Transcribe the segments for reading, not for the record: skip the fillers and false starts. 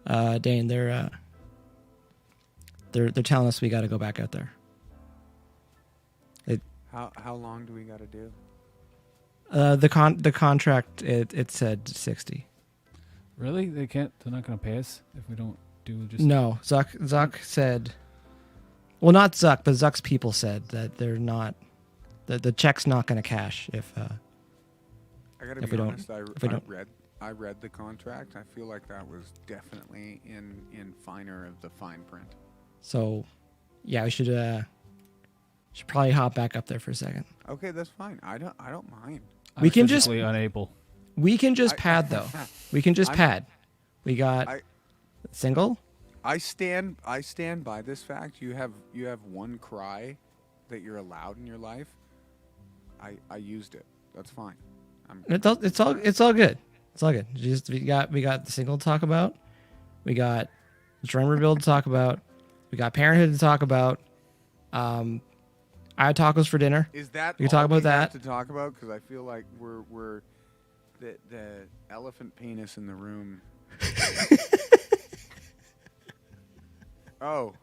Dane, they're telling us we got to go back out there. How long do we got to do? The contract it said 60. Really? They're not going to pay us if we don't do just... No, Zuck said... Well, not Zuck, but Zuck's people said that they're not... The check's not going to cash if... I got to be honest, I read the contract. I feel like that was definitely in finer of the fine print. So, yeah, we should probably hop back up there for a second. Okay, that's fine. I don't mind. We can just unable. We can just pad though. We can just pad. We got single. I stand by this fact. You have one cry that you're allowed in your life. I used it. That's fine. It's all good. It's all good. Just we got the single to talk about. We got Dream Rebuild to talk about. We got Parenthood to talk about. I had tacos for dinner. Is that we can talk about that to talk about? Because I feel like we're the elephant penis in the room. Oh,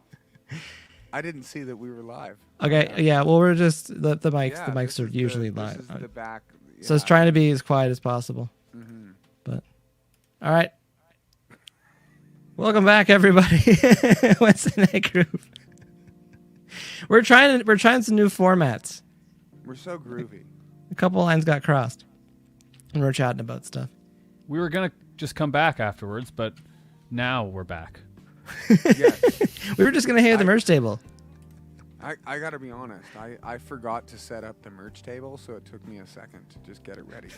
I didn't see that we were live. Okay, yeah. Well, we're just the mics. Yeah, the mics are usually live. This is the back. Yeah. So it's trying to be as quiet as possible. Mm-hmm. But all right. Welcome back, everybody. Wednesday Night Groove. We're trying some new formats. We're so groovy. A couple lines got crossed, and we're chatting about stuff. We were gonna just come back afterwards, but now we're back. Yes. We were just gonna hang at the merch table. I gotta be honest. I forgot to set up the merch table, so it took me a second to just get it ready.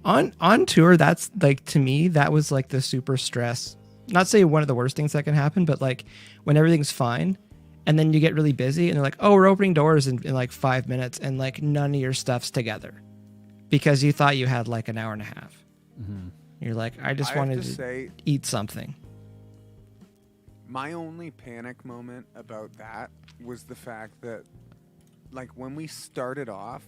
On tour, that's like, to me, that was like the super stress. Not say one of the worst things that can happen, but like when everything's fine and then you get really busy and they're like, oh, we're opening doors in like 5 minutes and like none of your stuff's together because you thought you had like an hour and a half. Mm-hmm. You're like, I just wanted to eat something. My only panic moment about that was the fact that like when we started off,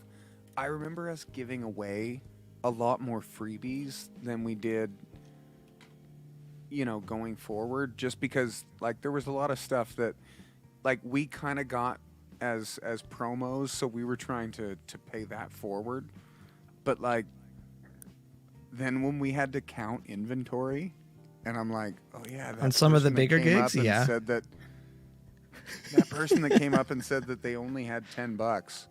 I remember us giving away a lot more freebies than we did, going forward, just because like there was a lot of stuff that like we kind of got as promos, so we were trying to pay that forward. But like then when we had to count inventory, and I'm like, oh yeah, that on some of the bigger gigs, yeah. Said that person that came up and said that they only had $10.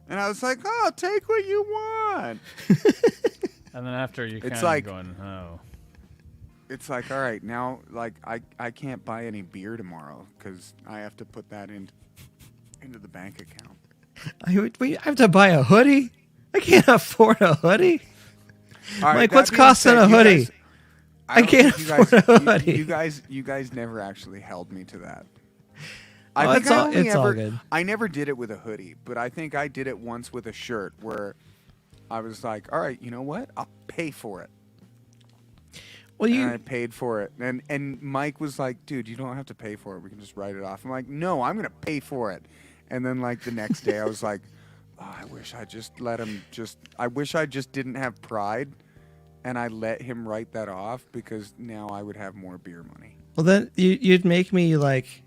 And I was like, oh, take what you want. And then after you kind of like, going, oh. It's like, all right, now, like, I can't buy any beer tomorrow because I have to put that into the bank account. I have to buy a hoodie? I can't afford a hoodie. Right, like, what's costing a hoodie? I can't afford a hoodie. You guys never actually held me to that. It's all good. I never did it with a hoodie, but I think I did it once with a shirt where I was like, all right, you know what? I'll pay for it. Well, and I paid for it. And Mike was like, dude, you don't have to pay for it. We can just write it off. I'm like, no, I'm going to pay for it. And then like the next day I was like, oh, I wish I just didn't have pride and I let him write that off because now I would have more beer money. Well, then you'd make me like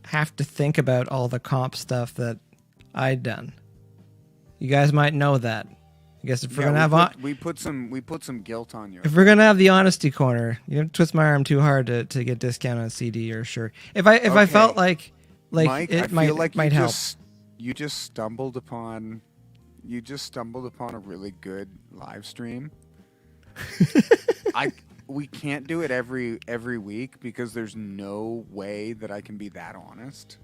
have to think about all the comp stuff that I'd done. You guys might know that. I guess if we're gonna have we put some guilt on you. If we're gonna have the honesty corner, you don't twist my arm too hard to get discount on a CD or a shirt. If I felt like Mike, it might help. You just stumbled upon a really good live stream. We can't do it every week because there's no way that I can be that honest.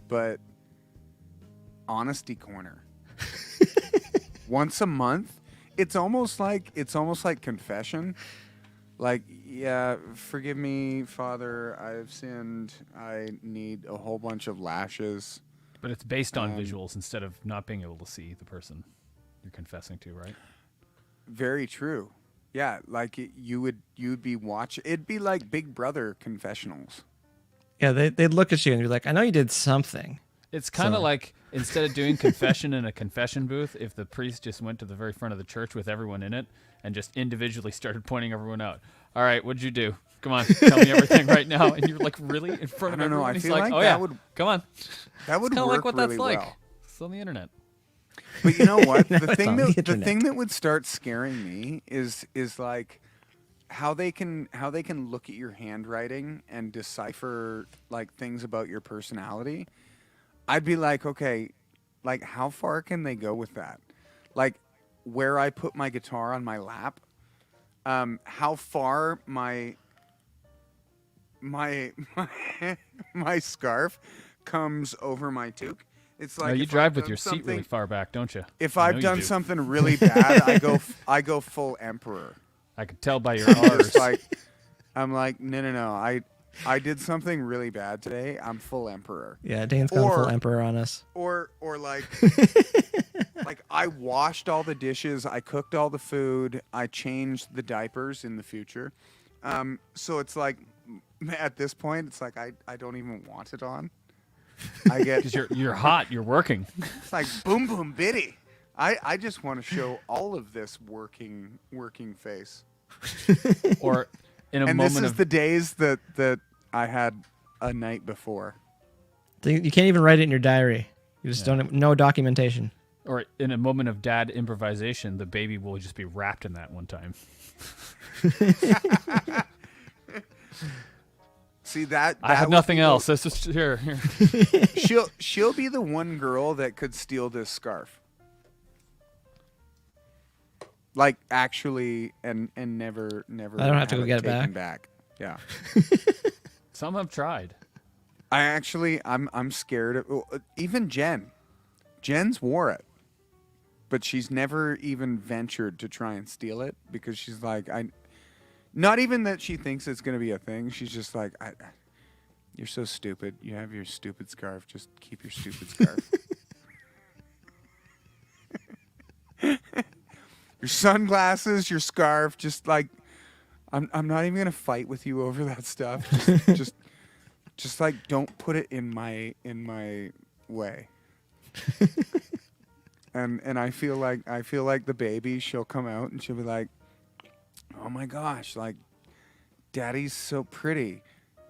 But honesty corner. Once a month, it's almost like confession. Like, yeah, forgive me, Father, I've sinned. I need a whole bunch of lashes. But it's based on visuals instead of not being able to see the person you're confessing to, right? Very true. Yeah, like you'd be watching. It'd be like Big Brother confessionals. Yeah, they'd look at you and be like, I know you did something. It's kind of like instead of doing confession in a confession booth, if the priest just went to the very front of the church with everyone in it and just individually started pointing everyone out. all right, what'd you do? Come on, tell me everything right now. And you're like, really? In front of I don't know. everyone? I He's feel like, like oh that yeah, would come on. that would It's kind of work like what really that's like. well. It's on the internet. But you know what? Now the it's on the the internet. thing that would start scaring me is like how they can look at your handwriting and decipher like things about your personality. I'd be like, okay, like how far can they go with that? Like where I put my guitar on my lap, how far my my scarf comes over my toque. It's like You if drive I've with done your seat really something- far back, don't you? If I know I've you done do. something really bad, I go full emperor. I could tell by your R's. Just like I'm like no. I did something really bad today. I'm full emperor. Yeah, Dane's gone full Or- emperor on us. Or like like I washed all the dishes, I cooked all the food, I changed the diapers in the future. So it's like at this point it's like I don't even want it on. I get Because you're hot, you're working. it's like boom boom biddy. I just want to show all of this working face. Or in a And moment this is of the days that I had a night before. You can't even write it in your diary. You just Yeah. don't. No documentation. or in a moment of dad improvisation, the baby will just be wrapped in that one time. See that I have would nothing be else. That's just here. She'll be the one girl that could steal this scarf. Like actually and never I don't have to go get it taken back. Yeah. Some have tried. I'm scared of even Jen. Jen's wore it. But she's never even ventured to try and steal it because she's like not even that she thinks it's going to be a thing. She's just like you're so stupid. You have your stupid scarf. Just keep your stupid scarf. Your sunglasses, your scarf, just like I'm not even going to fight with you over that stuff. Just like don't put it in my way. And I feel like the baby, she'll come out and she'll be like, "Oh my gosh, like Daddy's so pretty.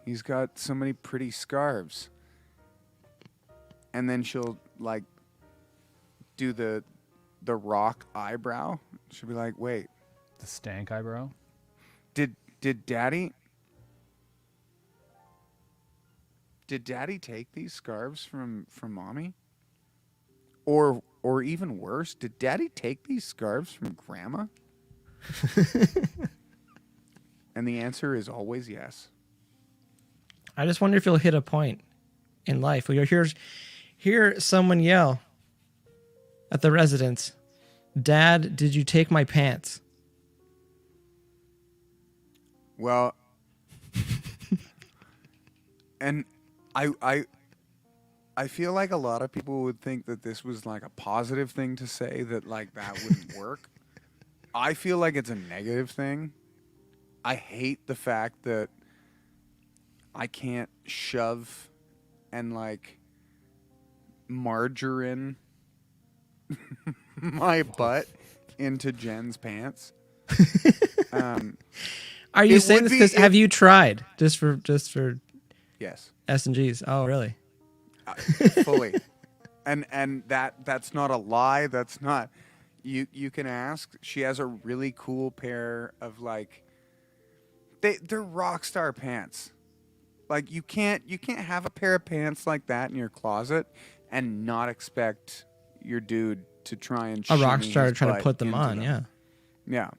He's got so many pretty scarves." And then she'll like do the rock eyebrow. She'll be like, "Wait, The stank eyebrow. did Daddy take these scarves from Mommy? Or even worse, did Daddy take these scarves from Grandma?" And the answer is always yes. I just wonder if you'll hit a point in life where you'll hear someone yell at the residence, "Dad, did you take my pants?" Well, and I feel like a lot of people would think that this was like a positive thing to say, that like that wouldn't work. I feel like it's a negative thing. I hate the fact that I can't shove and like margarine my butt into Jen's pants. Are you It saying would this be- because it- have you tried just for Yes. S&Gs? Oh, really? Fully. And that's not a lie. That's not. You can ask. She has a really cool pair of like they're rock star pants. Like you can't have a pair of pants like that in your closet and not expect your dude to try and A rock shimmy star his trying to butt put them into on, yeah. Yeah.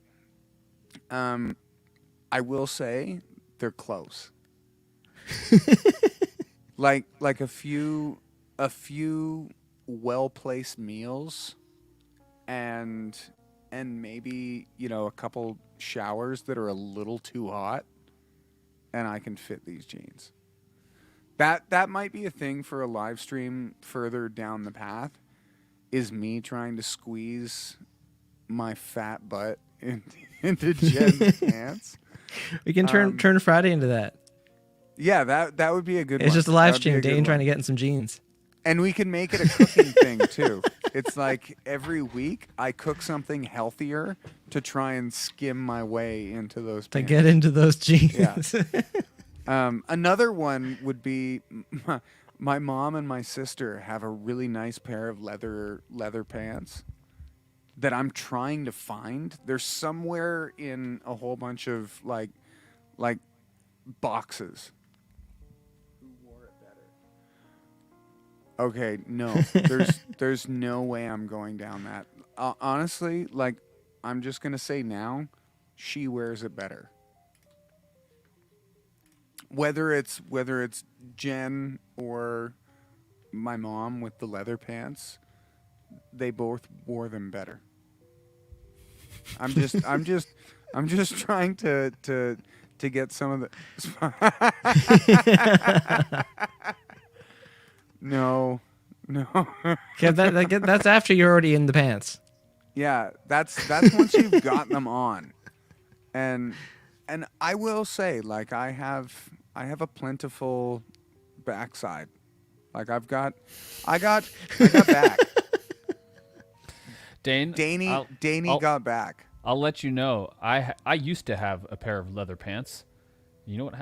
I will say they're close. like a few well-placed meals and maybe, a couple showers that are a little too hot and I can fit these jeans. That might be a thing for a live stream further down the path, is me trying to squeeze my fat butt into Jen's pants. We can turn Friday into that. Yeah, that would be a good one. It's just a That live would be stream. a good Dane trying one. to get in some jeans. And we can make it a cooking thing too. It's like every week I cook something healthier to try and skim my way into those to pants. get into those jeans. Yeah. Another one would be my mom and my sister have a really nice pair of leather pants that I'm trying to find. They're somewhere in a whole bunch of like boxes. Who wore it better? Okay, no. There's no way I'm going down that. Honestly, like I'm just going to say now, she wears it better. Whether it's Jen or my mom with the leather pants, they both wore them better. I'm just trying to get some of the. No. That's after you're already in the pants. Yeah, that's once you've got them on, and I will say, like I have a plentiful backside. Like I got back. Danny got back. I'll let you know. I used to have a pair of leather pants. You know what?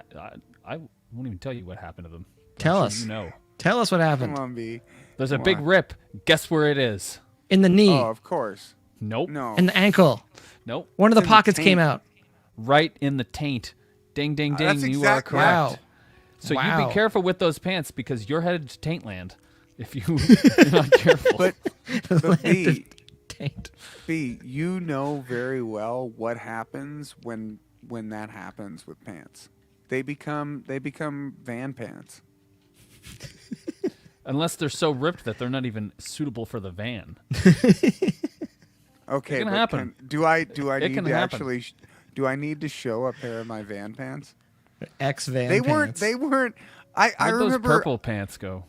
I won't even tell you what happened to them. Tell us. You know. Tell us what happened. Come on, B. There's a big rip. Guess where it is? In the knee. Oh, of course. Nope. No. In the ankle. Nope. One of the pockets came out. Right in the taint. Ding, ding, ding. That's You are exactly- correct. Wow. So Wow. you be careful with those pants because you're headed to taint land if you're not careful. But Taint. B, you know very well what happens when that happens with pants. They become van pants. Unless they're so ripped that they're not even suitable for the van. Okay, It can but happen. Do I It need can to happen. actually? Do I need to show a pair of my van pants? Ex-van They pants. weren't. I Where'd those remember. purple pants go?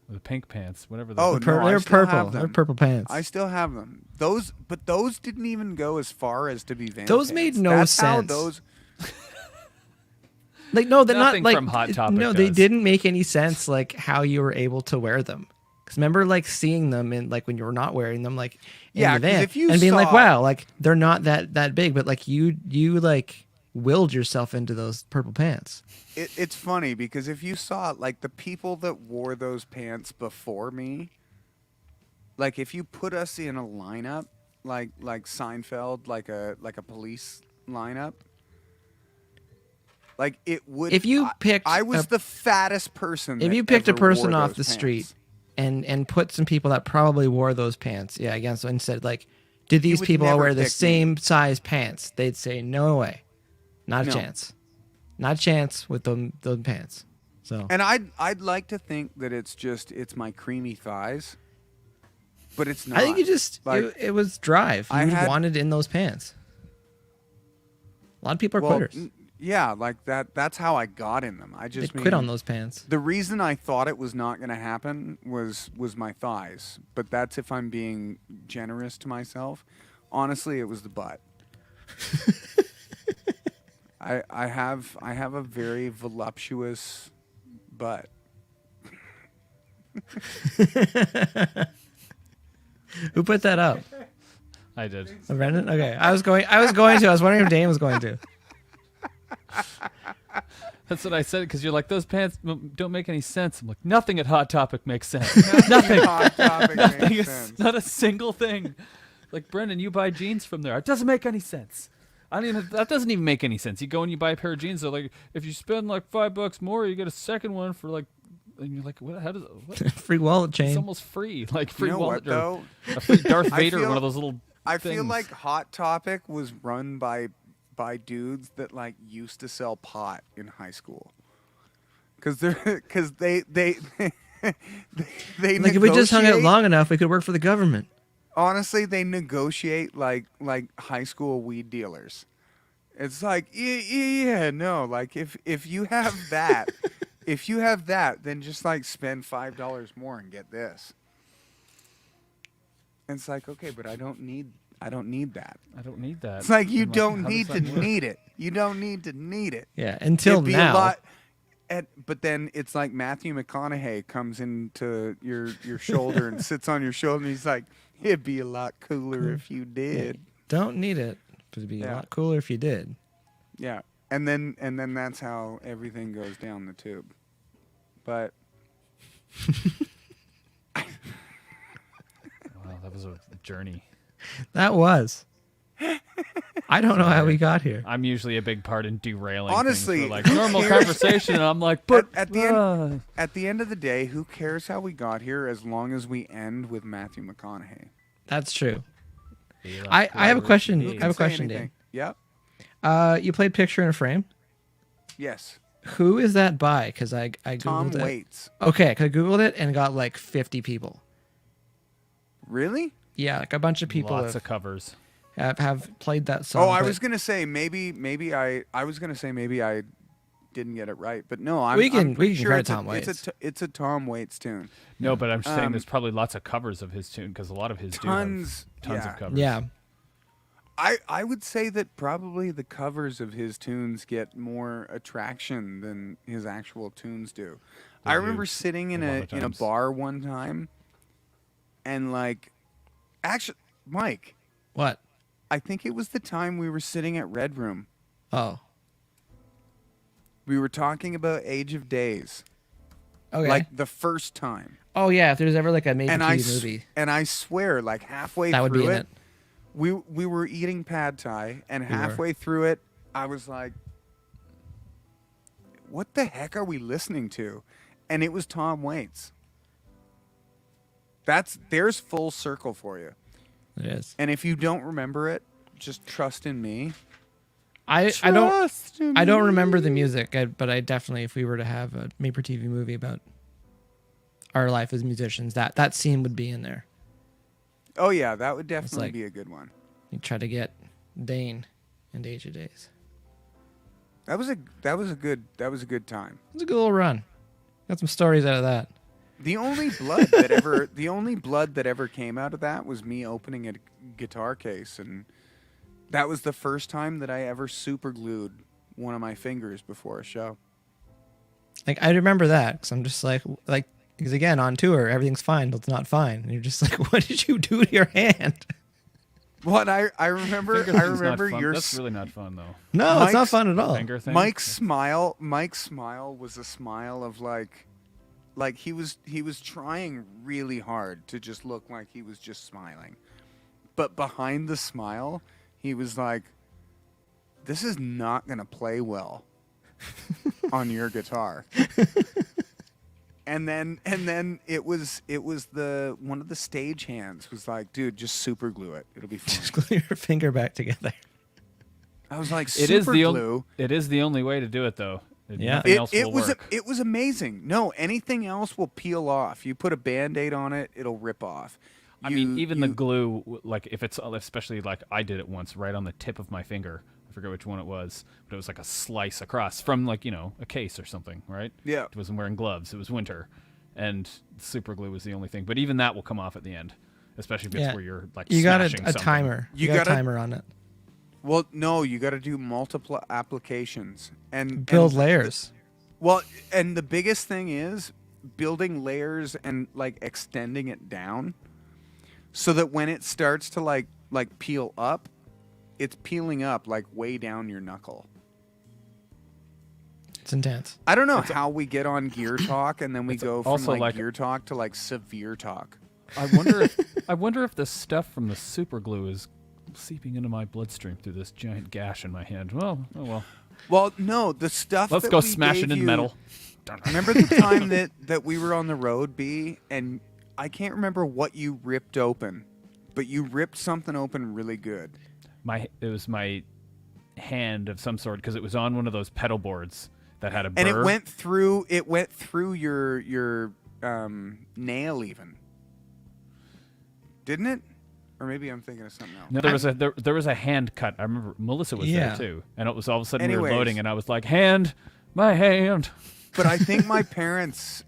Or the pink pants, whatever. Oh, They're. no, I They're still purple. have them. They're purple pants. I still have them. Those didn't even go as far as to be van Those pants. made no That's how sense. those. Like no, they're Nothing not like from Hot Topic no, they does. didn't make any sense. Like how you were able to wear them. Because remember, like seeing them in like when you were not wearing them, like in Yeah, the 'cause van, if you and being like, saw- wow, like they're not that big, but like you like willed yourself into those purple pants. It's funny because if you saw like the people that wore those pants before me, like if you put us in a lineup, like Seinfeld, like a police lineup, like it would. If you picked I was a- the fattest person. If that you picked a ever person wore off those the pants. street and put some people that probably wore those pants, yeah, again, so instead like, did these would people all never wear the pick me. same size pants? They'd say no way, not a No. chance, not a chance with those pants. So And I'd like to think that it's my creamy thighs, but it's not. I think you just like, it was drive. You I had- wanted in those pants. A lot of people are well, quitters. yeah, like that. That's how I got in them. I They just quit on mean- those pants. The reason I thought it was not going to happen was my thighs, but that's if I'm being generous to myself. Honestly, it was the butt. I have a very voluptuous butt. Who put that up? I did. Brendan? Okay, I was going to. I was wondering if Dane was going to. That's what I said because you're like, those pants don't make any sense. I'm like, nothing at Hot Topic makes sense. Nothing. Hot Topic Nothing makes is sense. not a single thing. Like, Brendan, you buy jeans from there. It doesn't make any sense. That doesn't even make any sense. You go and you buy a pair of jeans. They're like, if you spend like $5 more, you get a second one for like. And you're like, what? How does? What? Free wallet It's chain. almost free. Like free You know wallet what, or though? a free Darth I Vader, feel- one of those little. I feel things. like Hot Topic was run by dudes that like used to sell pot in high school. Because they Like if we just hung out negotiate- long enough, we could work for the government. Honestly, they negotiate like high school weed dealers. It's like yeah, no, like if you have that, then just like spend $5 more and get this. And it's like, okay, but I don't need that. I don't need that. It's like you I'm like, don't how need does to that work? need it. You don't need to need it. Yeah, until It'd be now. a lot. But then it's like Matthew McConaughey comes into your shoulder and sits on your shoulder, and he's like, "It'd be a lot cooler if you did." Don't need it. It'd be a Yeah. lot cooler if you did. Yeah. And then that's how everything goes down the tube. But Wow, that was a journey. That was. I don't know how we got here. I'm usually a big part in derailing honestly, things for like normal conversation, and I'm like, but at the end of the day, who cares how we got here as long as we end with Matthew McConaughey? That's true. I have a question. Who I can have a say question, anything? Dan. Yeah. You played Picture in a Frame. Yes. Who is that by? Because I googled Tom it. Waits. Okay, because I googled it and got like 50 people. Really? Yeah, like a bunch of people lots of covers. have played that song. Oh, I but was gonna say maybe I was gonna say maybe I didn't get it right, but no, I'm We can sure credit it's Tom a, Waits. It's a Tom Waits tune. No, but I'm just saying Um, there's probably lots of covers of his tune because a lot of his Tons, do have tons yeah. of covers. Yeah. I would say that probably the covers of his tunes get more attraction than his actual tunes do. I remember sitting in a lot a of times. bar one time, and like, actually, Mike, What? I think it was the time we were sitting at Red Room. Oh. We were talking about Age of Days, Okay. like the first time. oh yeah, if there's ever like a made for And TV movie, I swear, like halfway that would through be in it, it. we were eating pad thai, and We were. halfway through it, I was like, "What the heck are we listening to?" And it was Tom Waits. There's full circle for you. It is. And if you don't remember it, just trust in me. I Trust in don't remember me. the music, but I definitely, if we were to have a made for TV movie about our life as musicians, that scene would be in there. Oh yeah, that would definitely like- be a good one. You try to get Dane into Age of Days. That was a good time. It was a good little run. Got some stories out of that. The only blood that ever came out of that was me opening a guitar case, and that was the first time that I ever super glued one of my fingers before a show. Like I remember that because I'm just like because again on tour everything's fine till it's not fine, and you're just like, what did you do to your hand? What I remember Finger thing's not your fun. That's really not fun though. No, it's not Mike's- fun at all. Finger thing. Mike's smile was a smile of like he was trying really hard to just look like he was just smiling. But behind the smile, he was like, "This is not going to play well on your guitar." And then it was the one of the stage hands was like, "Dude, just super glue it. It'll be fine." Just glue your finger back together. I was like, It is "Super the glue." it is the only way to do it though. Yeah. Nothing else will work. It was amazing. No, anything else will peel off. You put a Band-Aid on it, it'll rip off. I mean, even the glue, like if it's especially like I did it once right on the tip of my finger. I forget which one it was, but it was like a slice across from like a case or something, right? Yeah. I wasn't wearing gloves. It was winter, and super glue was the only thing. But even that will come off at the end, especially if it's where you're like you got smashing a something. timer. You got a timer on it. Well, no, you got to do multiple applications and Build layers. Well, and the biggest thing is building layers and like extending it down, so that when it starts to like peel up, it's peeling up like way down your knuckle. It's intense. I don't know how we get on gear talk and then we go from also like like- gear talk to like severe talk. I wonder if the stuff from the super glue is seeping into my bloodstream through this giant gash in my hand. Well, oh well. Well, no, the stuff. Let's that go we smash gave it in you- metal. Remember the time that we were on the road, B, and I can't remember what you ripped open, but you ripped something open really good. It was my hand of some sort because it was on one of those pedal boards that had a burr. And it went through your nail even. Didn't it? Or maybe I'm thinking of something else. No, there was a hand cut. I remember Melissa was Yeah. there too, and it was all of a sudden we Anyways. were loading, and I was like, my hand. But I think my parents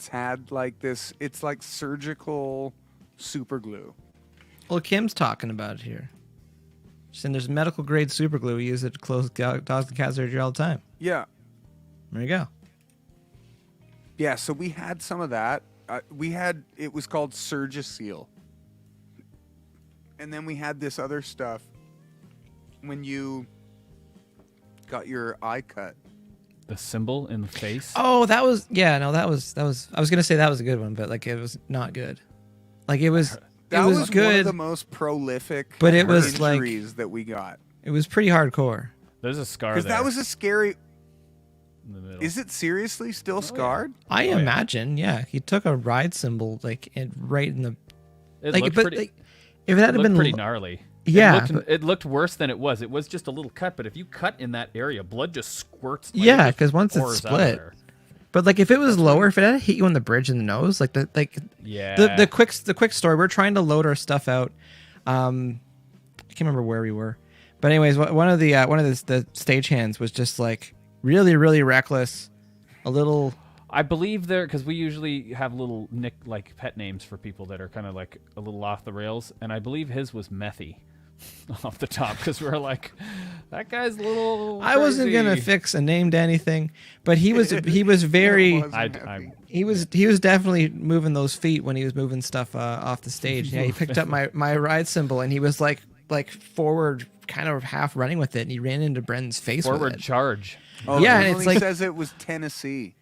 had like this. It's like surgical super glue. Well, Kim's talking about it here. She's saying there's medical grade super glue. We use it to close dogs and cat surgery all the time. Yeah. There you go. Yeah, so we had some of that. It was called Surgiseal. And then we had this other stuff when you got your eye cut. The symbol in the face. Oh, that was that was. I was gonna say that was a good one, but like it was not good. Like it was. That it was was good, one of the most prolific but it was injuries that we got. It was pretty hardcore. There's a scar there. Because that was a scary. In the middle. Is it seriously still scarred? I yeah. imagine, yeah. He took a ride symbol right in the. It Like, looked but pretty. like, if it had It been looked pretty gnarly. Yeah. It looked worse than it was. It was just a little cut, but if you cut in that area, blood just squirts. Like, Yeah, it just 'cause once it's pours out of split. there. But like if it was lower, if it had hit you on the bridge in the nose, Yeah. the quick story. We're trying to load our stuff out. I can't remember where we were, but anyways, one of the stagehands was just like really reckless, a little. I believe there, because we usually have little like pet names for people that are kind of like a little off the rails, and I believe his was Methy off the top, because we're like, that guy's a little I wasn't crazy. gonna fix a name to anything, but he was very. He was definitely moving those feet when he was moving stuff off the stage. Yeah, he picked up my ride symbol and he was like forward, kind of half running with it, and he ran into Brendan's face with forward it. charge. Oh, Yeah, it and it's only like- says it was Tennessee.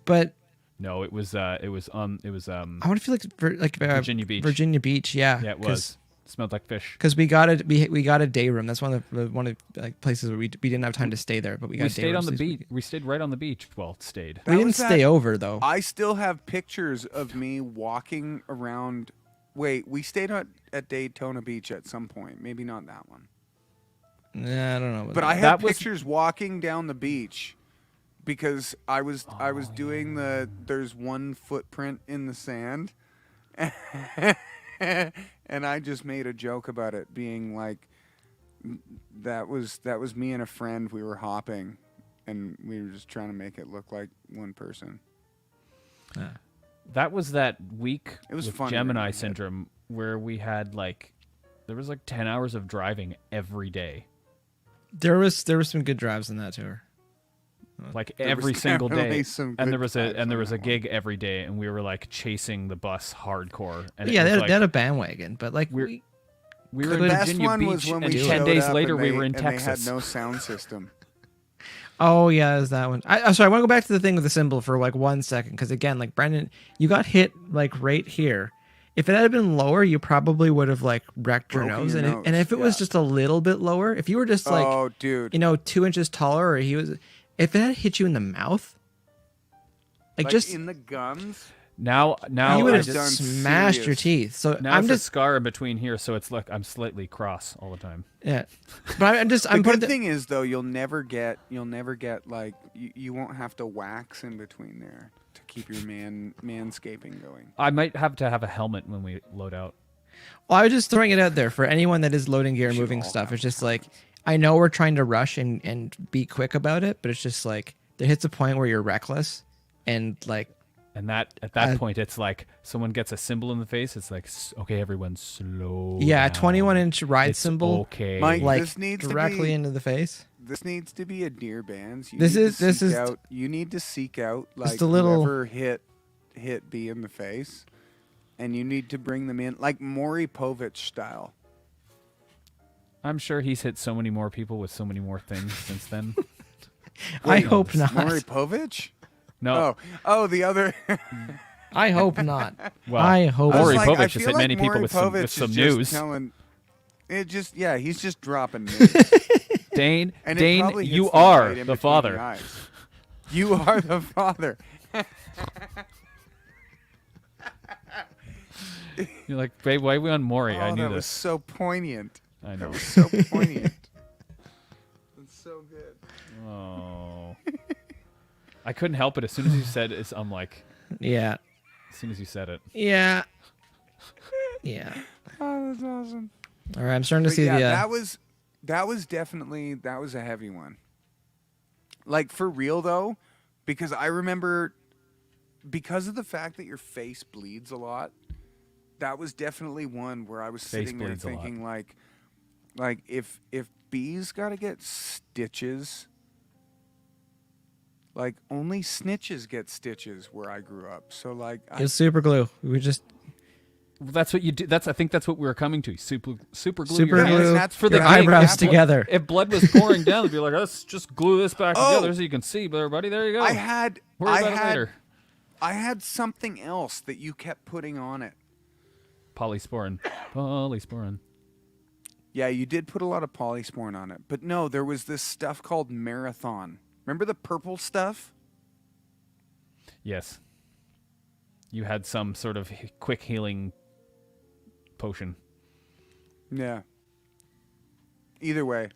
But No, it was I want to feel like Virginia Beach. Virginia Beach, yeah. Yeah, it was. Smelled like fish. Because we got a day room. That's one of the like places where we didn't have time to stay there, but we got We a day stayed room, on the so beach. We stayed right on the beach. Well, stayed. We That didn't was that- stay over though. I still have pictures of me walking around. Wait, we stayed at Daytona Beach at some point. Maybe not that one. Nah, I don't know. But I That have was- pictures walking down the beach because I was doing there's one footprint in the sand. And I just made a joke about it being like that was me and a friend. We were hopping and we were just trying to make it look like one person. That was that week It was with funny in my Gemini head. syndrome where we had there was 10 hours of driving every day. there was some good drives in that tour. Like There every was single definitely day. some And good there was a drives on that gig every day, and we were like chasing the bus hardcore. And it Yeah, was they like, had a bandwagon, but like We're- we were The in best Virginia one Beach, was when and we 10 showed days up later and we they- were in and Texas. They had no sound system. Oh yeah, is that one? I'm sorry. I want to go back to the thing with the symbol for like 1 second, because again, like Brendan, you got hit like right here. If it had been lower, you probably would have like wrecked your Broken nose. your And nose, if it was yeah. just a little bit lower, if you were just like Oh, dude. 2 inches taller, or if it had hit you in the mouth, like just in the gums. Now you would I have done just, smashed your serious. teeth. So now I'm it's a just scar in between here, so it's like I'm slightly cross all the time. yeah. But I'm The putting good thing is though, you'll never get like you won't have to wax in between there to keep your manscaping going. I might have to have a helmet when we load out. Well, I was just throwing it out there for anyone that is loading gear and Should moving all stuff. have It's just like, I know we're trying to rush and be quick about it, but it's just like there hits a point where you're reckless and like And at that point, it's like someone gets a symbol in the face. It's like, okay, everyone slow. yeah, down. 21-inch ride It's symbol Okay. Mike, like this needs to directly be- into the face. This needs to be a deer bands. You This need is- to this seek is- out, you need to seek out like a little- whoever hit B in the face, and you need to bring them in like Maury Povich style. I'm sure he's hit so many more people with so many more things since then. I hope not. Maury Povich? No, Oh, the other. I hope not. well, I hope I was Maury like, I Povich has feel hit like many people Maury with some Povich is just news. telling- he's just dropping news. Dane, And it Dane, probably hits you them are right in the between father. eyes. You are the father. You're like, babe, why are we on Maury? Oh, I knew that was this. so poignant. I That know. was so poignant. That's so good. Oh. I couldn't help it. As soon as you said it, I'm like, Yeah. as soon as you said it. Yeah. Yeah. Oh, that's awesome. All right, I'm starting to But see yeah, the that was definitely a heavy one. Like for real though, because I remember because of the fact that your face bleeds a lot, that was definitely one where I was Face sitting there bleeds a lot. thinking like if B's got to get stitches, like only snitches get stitches where I grew up. So like it's super glue. That's what you do. I think that's what we were coming to. Super glue Super your hands. glue That's for your the eyebrows gig. together. If blood was pouring down, they'd be like, let's just glue this back Oh. together so you can see, everybody. There you go. I had Worry about it later. I had something else that you kept putting on it. Polysporin. Yeah, you did put a lot of polysporin on it. But no, there was this stuff called Marathon. Remember the purple stuff? Yes. You had some sort of quick healing potion. Yeah. Either way,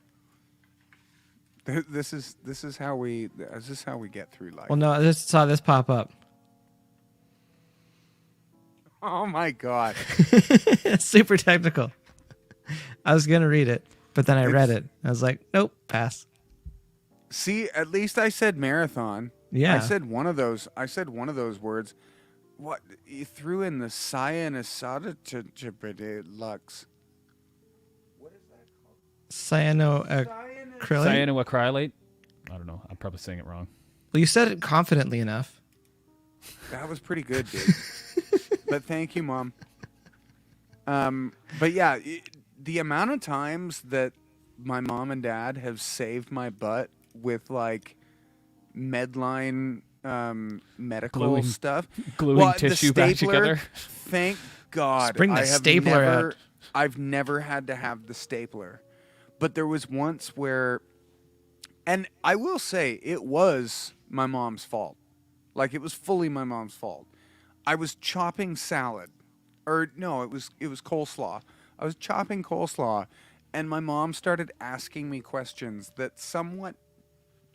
this is how we get through life. Well, no, I just saw this pop up. Oh my god. It's super technical. I was gonna read it, but then I read it. I was like, nope, pass. See, at least I said marathon. Yeah. I said one of those words. What you threw in the cyanosata lux. What is that called? Cyanoacrylate. Cyanoacrylate? I don't know. I'm probably saying it wrong. Well, you said it confidently enough. That was pretty good, dude. But thank you, Mom. But yeah, the amount of times that my mom and dad have saved my butt with like Medline medical stuff. Gluing tissue back together. Thank God. Just bring the stapler out. I've never had to have the stapler. But there was once where, and I will say it was my mom's fault. Like it was fully my mom's fault. I was chopping salad. Or no, it was coleslaw. I was chopping coleslaw and my mom started asking me questions that somewhat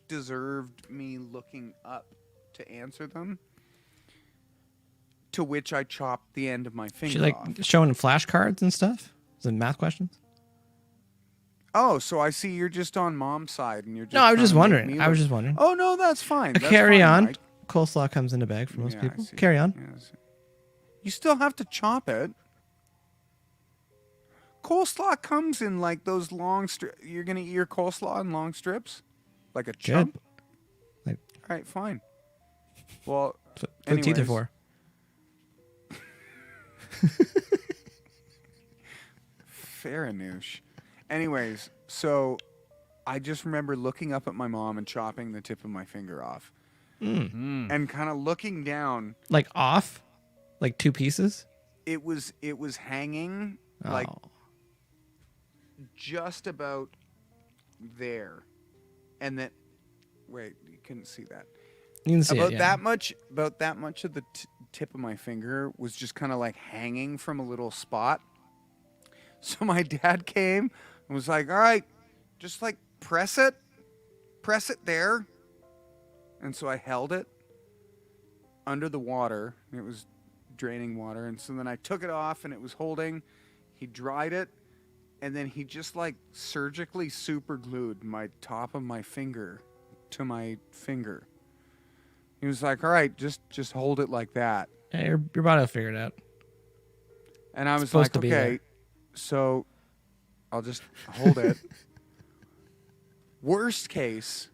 deserved me looking up to answer them. To which I chopped the end of my finger She like off. showing flashcards and stuff. Is it math questions? Oh, so I see you're just on mom's side and you're just No, I was just trying to make wondering. me I was look- just wondering. Oh no, that's fine. That's Carry fine, on. Mike. Coleslaw comes in a bag for most Yeah, I people. see. Carry on. Yeah, I see. You still have to chop it. Coleslaw comes in like those long strips. You're gonna eat your coleslaw in long strips, like a chump. Like, All right, fine. Well, that's what teeth are anyways. for. Fair anoush. Anyways, so I just remember looking up at my mom and chopping the tip of my finger off, and kind of looking down. Like off? Like two pieces? It was hanging like Oh. just about there, and then wait, you couldn't see that. You can see About it, yeah. that much of the tip of my finger was just kind of like hanging from a little spot. So my dad came and was like, "All right, just like press it there." And so I held it under the water. And it was draining water, and so then I took it off, and it was holding. He dried it, and then he just like surgically super glued my top of my finger to my finger. He was like, "All right, just hold it like that." Yeah, your body will figure it out. And I was supposed like, to be "Okay, there. so I'll just hold it." Worst case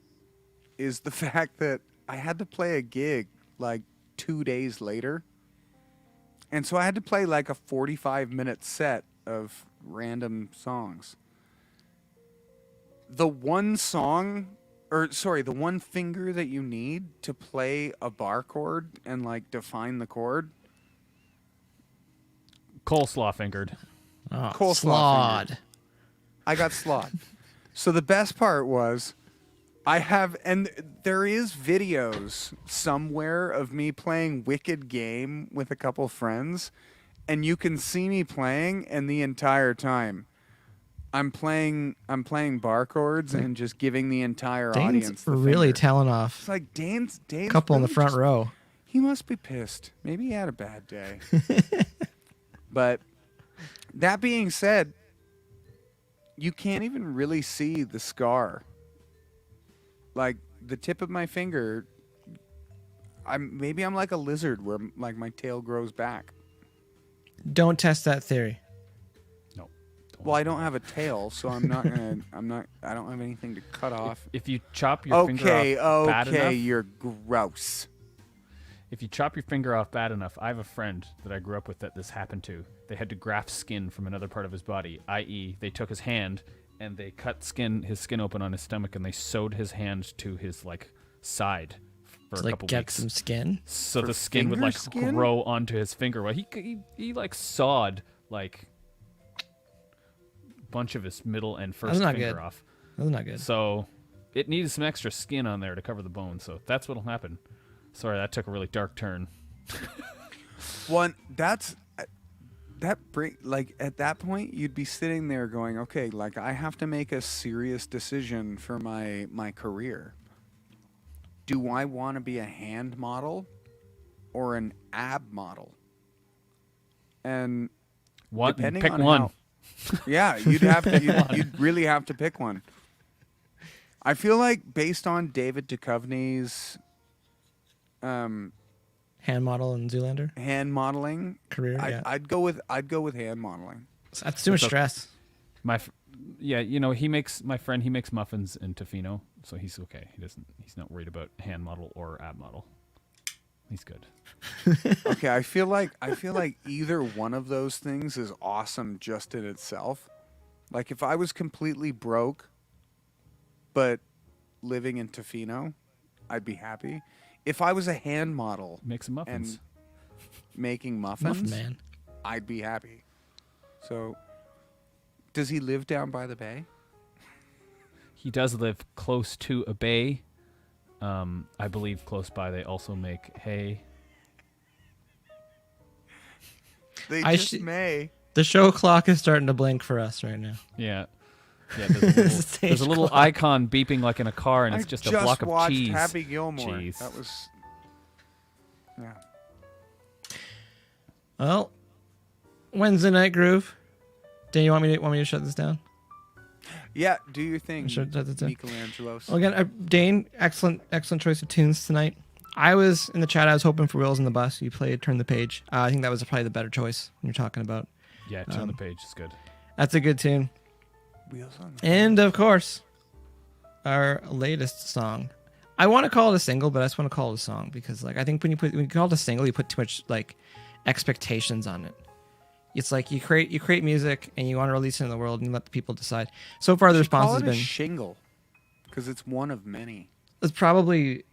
is the fact that I had to play a gig like 2 days later. And so I had to play like a 45-minute set of random songs. The one finger that you need to play a bar chord and like define the chord. Coleslaw fingered. Oh, Coleslaw slawed. I got slot. So the best part was and there is videos somewhere of me playing Wicked Game with a couple friends, and you can see me playing, and the entire time I'm playing bar chords and just giving the entire audience Dane's the really finger. telling off. It's like Dane's Couple in the really front just- row. He must be pissed. Maybe he had a bad day. But that being said, you can't even really see the scar. Like the tip of my finger, I'm like a lizard where like my tail grows back. Don't test that theory. No. Well, I don't have a tail, so I'm not gonna. I don't have anything to cut off. If you chop your finger off bad enough, Okay, you're gross. if you chop your finger off bad enough, I have a friend that I grew up with that this happened to. they had to graft skin from another part of his body, i.e., they took his hand and they cut his skin open on his stomach, and they sewed his hand to his like side for a couple get weeks. some skin, so the skin would like grow onto his finger. Well, he like sawed like a bunch of his middle and first finger off. That's not good. So it needed some extra skin on there to cover the bone. So that's what'll happen. Sorry, that took a really dark turn. One like at that point you'd be sitting there going, okay, like I have to make a serious decision for my career. Do I want to be a hand model or an ab model? And depending pick on one. Yeah, you'd really have to pick one. I feel like based on David Duchovny's hand model in Zoolander, hand modeling career, I'd go with hand modeling. That's too much stress. My friend, he makes muffins in Tofino, so he's okay. He's not worried about hand model or ab model. He's good. Okay, I feel like either one of those things is awesome just in itself. Like if I was completely broke but living in Tofino, I'd be happy. If I was a hand model make some muffins and making muffins, Muffin man, I'd be happy. So does he live down by the bay? He does live close to a bay. I believe close by they also make hay. They may. The show clock is starting to blink for us right now. Yeah. There's a little icon beeping like in a car, and it's just a block of cheese. I just watched Happy Gilmore. Jeez. That was, yeah. Well, Wednesday Night Groove. Dan, you want me to shut this down? Yeah, do your thing, Michelangelos. Michelangelos. Well, again, Dane, excellent choice of tunes tonight. I was in the chat. I was hoping for Wheels on the Bus. You played Turn the Page. I think that was probably the better choice when you're talking about. Yeah, Turn the Page is good. That's a good tune. Wheels on the And of course, our latest song. I want to call it a single, but I just want to call it a song because, like, I think when you call it a single, you put too much like expectations on it. It's like you create music and you want to release it in the world and let the people decide. So far, the response has been shingle because it's one of many. It probably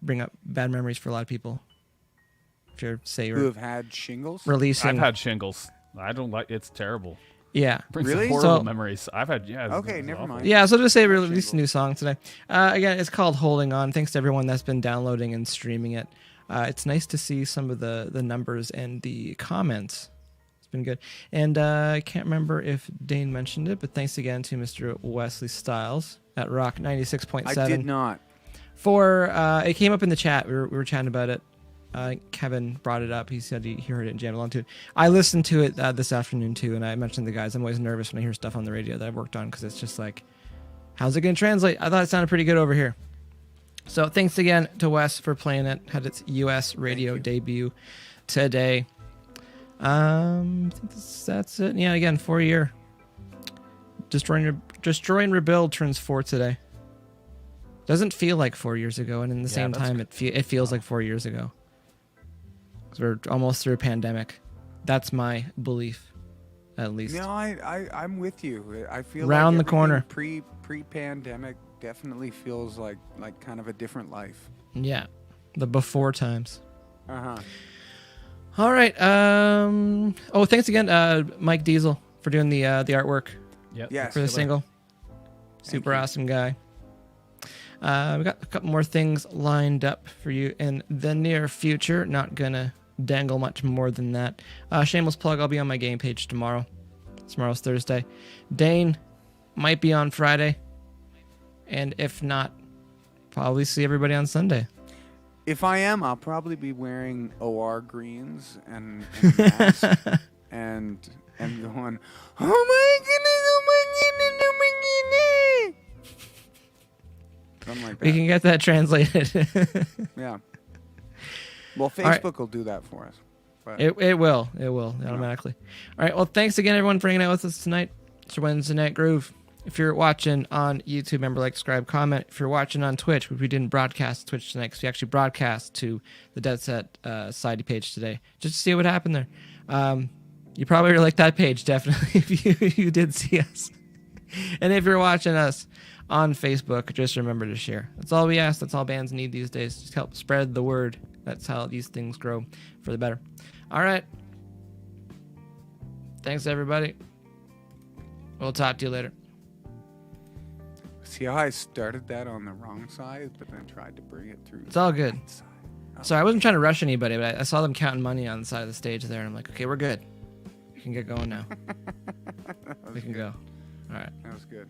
bring up bad memories for a lot of people. If you're who have had shingles, releasing. I've had shingles. I don't like. It's terrible. Yeah, brings really horrible memories. I've had Okay, never awful. mind. Yeah, so just say we released a new song today. Again, it's called "Holding On." Thanks to everyone that's been downloading and streaming it. It's nice to see some of the numbers and the comments. Been good. And I can't remember if Dane mentioned it, but thanks again to Mr. Wesley Stiles at Rock 96.7. I did not. For it came up in the chat. We were chatting about it. Kevin brought it up. He said he heard it and jammed along to it. I listened to it this afternoon too, and I mentioned to the guys I'm always nervous when I hear stuff on the radio that I've worked on because it's just like, how's it going to translate? I thought it sounded pretty good over here. So thanks again to Wes for playing it. Had its U.S. radio debut today. I think that's it. Yeah, again, 4-year. Destroy and Rebuild turns 4 today. Doesn't feel like 4 years ago, and in the same time, it feels like 4 years ago. 'Cause we're almost through a pandemic. That's my belief, at least. No, I'm with you. I feel round like the corner. Pre-pandemic definitely feels like kind of a different life. Yeah, the before times. Uh-huh. All right. Thanks again, Mike Diesel, for doing the artwork. Yep. Yes. For the single. Super awesome guy. We got a couple more things lined up for you in the near future. Not gonna dangle much more than that. Shameless plug. I'll be on my game page tomorrow. Tomorrow's Thursday. Dane might be on Friday, and if not, probably see everybody on Sunday. If I am, I'll probably be wearing OR greens and a mask and going, oh my goodness, oh my goodness, oh my goodness. Something like that. We can get that translated. Yeah. Well, Facebook will do that for us. But It will automatically. All right. Well, thanks again, everyone, for hanging out with us tonight. It's your Wednesday Night Groove. If you're watching on YouTube, remember, like, subscribe, comment. If you're watching on Twitch, which we didn't broadcast Twitch tonight because we actually broadcast to the Dead Set Society page today, just to see what happened there. You probably really like that page, definitely, if you did see us. And if you're watching us on Facebook, just remember to share. That's all we ask. That's all bands need these days. Just help spread the word. That's how these things grow for the better. All right. Thanks, everybody. We'll talk to you later. See how I started that on the wrong side, but then tried to bring it through. It's all good. Right side. Sorry, I wasn't trying to rush anybody, but I saw them counting money on the side of the stage there, and I'm like, okay, we're good. We can get going now. We can go. All right. That was good.